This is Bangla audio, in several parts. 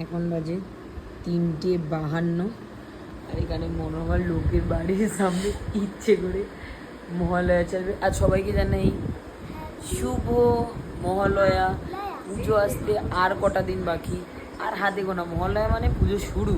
এখন বাজে 3:52 আর এখানে মনোহর লোকের বাড়ির সামনে ইচ্ছে করে মহালয়া চলবে। আর সবাইকে জানাই শুভ মহালয়া। পুজো আসতে আর কটা দিন বাকি, আর হাতে গোনা। মহালয়া মানে পুজো শুরু।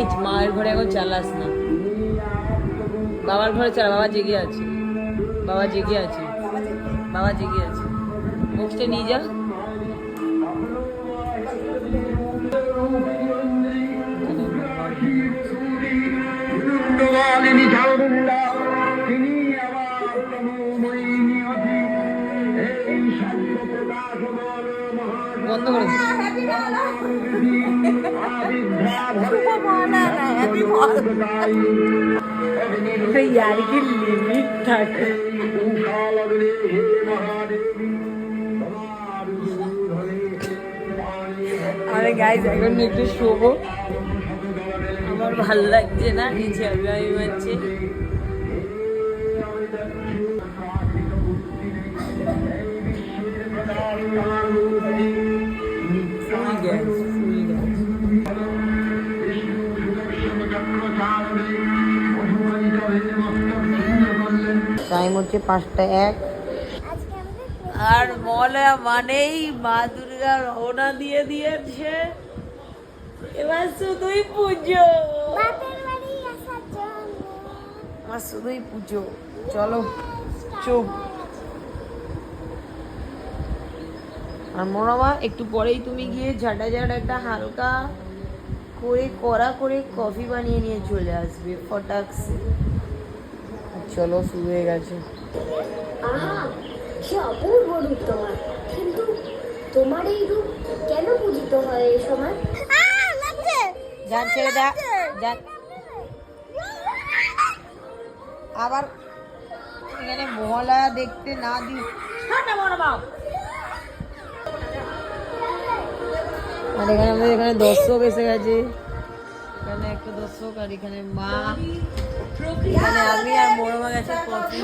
এই মায়ের ঘরে এখন চালাস না, বাবার ঘরে চালা। বাবা জেগে আছে, বাবা জেগে আছে, বাবা জেগে আছে। বক্সটা নিয়ে যা। বন্ধ করে লিমিট থাকে। আরে গাইস এখন একটু শোবো, আমার ভাল লাগছে না, নিচে আমি মারছে। টাইম হচ্ছে 5:01 আর মহালয়া মানেই মা দুর্গা রওনা দিয়ে দিয়েছে। এবার শুধুই পুজো, আমার শুধুই পুজো। চলো চুপ। আর মনোমা একটু পরেই তুমি গিয়ে ঝাঁটা একটা হালকা করে কড়া করে কফি বানিয়ে নিয়ে চলে আসবে ফটাকসে। চলো শুরু হয়ে গেছে। কি অপূর্ব রূপ তোমার, কিন্তু তোমার এই রূপ কেন পূজিত হয় এই সময়? যান ছেড়ে দা, যান। আবার এখানে মহালয়া দেখতে না দি। আর এখানে আমাদের এখানে দর্শক এসে গেছে। এখানে একটা দর্শক, আর এখানে মা, এখানে আমি আর মরমা গেছে কফি।